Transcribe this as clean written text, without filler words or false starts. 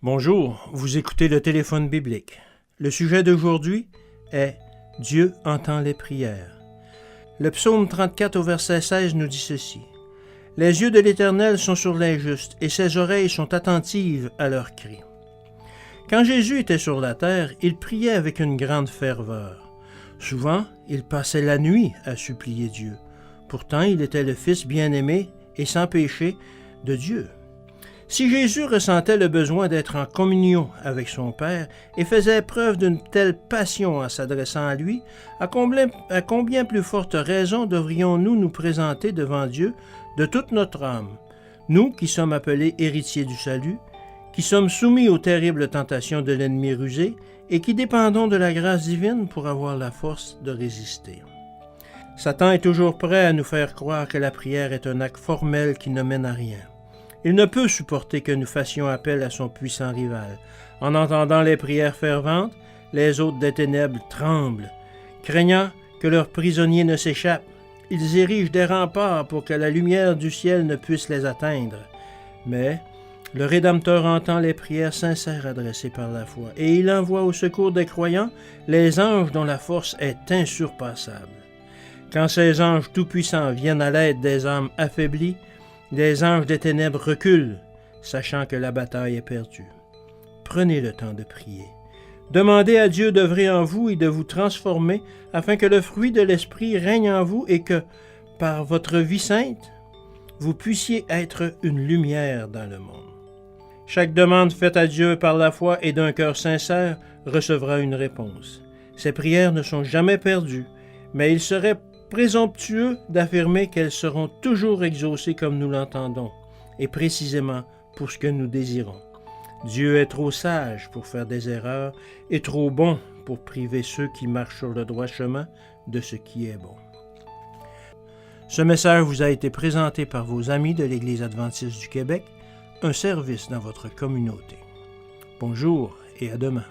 Bonjour, vous écoutez le téléphone biblique. Le sujet d'aujourd'hui est « Dieu entend les prières ». Le psaume 34 au verset 16 nous dit ceci. « Les yeux de l'Éternel sont sur les justes, et ses oreilles sont attentives à leurs cris. » Quand Jésus était sur la terre, il priait avec une grande ferveur. Souvent, il passait la nuit à supplier Dieu. Pourtant, il était le Fils bien-aimé et sans péché de Dieu. Si Jésus ressentait le besoin d'être en communion avec son Père et faisait preuve d'une telle passion en s'adressant à lui, à combien plus forte raison devrions-nous nous présenter devant Dieu de toute notre âme, nous qui sommes appelés héritiers du salut, qui sommes soumis aux terribles tentations de l'ennemi rusé et qui dépendons de la grâce divine pour avoir la force de résister. Satan est toujours prêt à nous faire croire que la prière est un acte formel qui ne mène à rien. Il ne peut supporter que nous fassions appel à son puissant rival. En entendant les prières ferventes, les hôtes des ténèbres tremblent. Craignant que leurs prisonniers ne s'échappent, ils érigent des remparts pour que la lumière du ciel ne puisse les atteindre. Mais le Rédempteur entend les prières sincères adressées par la foi, et il envoie au secours des croyants les anges dont la force est insurpassable. Quand ces anges tout-puissants viennent à l'aide des âmes affaiblies, les anges des ténèbres reculent, sachant que la bataille est perdue. Prenez le temps de prier. Demandez à Dieu d'œuvrer en vous et de vous transformer afin que le fruit de l'Esprit règne en vous et que, par votre vie sainte, vous puissiez être une lumière dans le monde. Chaque demande faite à Dieu par la foi et d'un cœur sincère recevra une réponse. Ces prières ne sont jamais perdues, mais il serait présomptueux d'affirmer qu'elles seront toujours exaucées comme nous l'entendons, et précisément pour ce que nous désirons. Dieu est trop sage pour faire des erreurs et trop bon pour priver ceux qui marchent sur le droit chemin de ce qui est bon. Ce message vous a été présenté par vos amis de l'Église adventiste du Québec, un service dans votre communauté. Bonjour et à demain.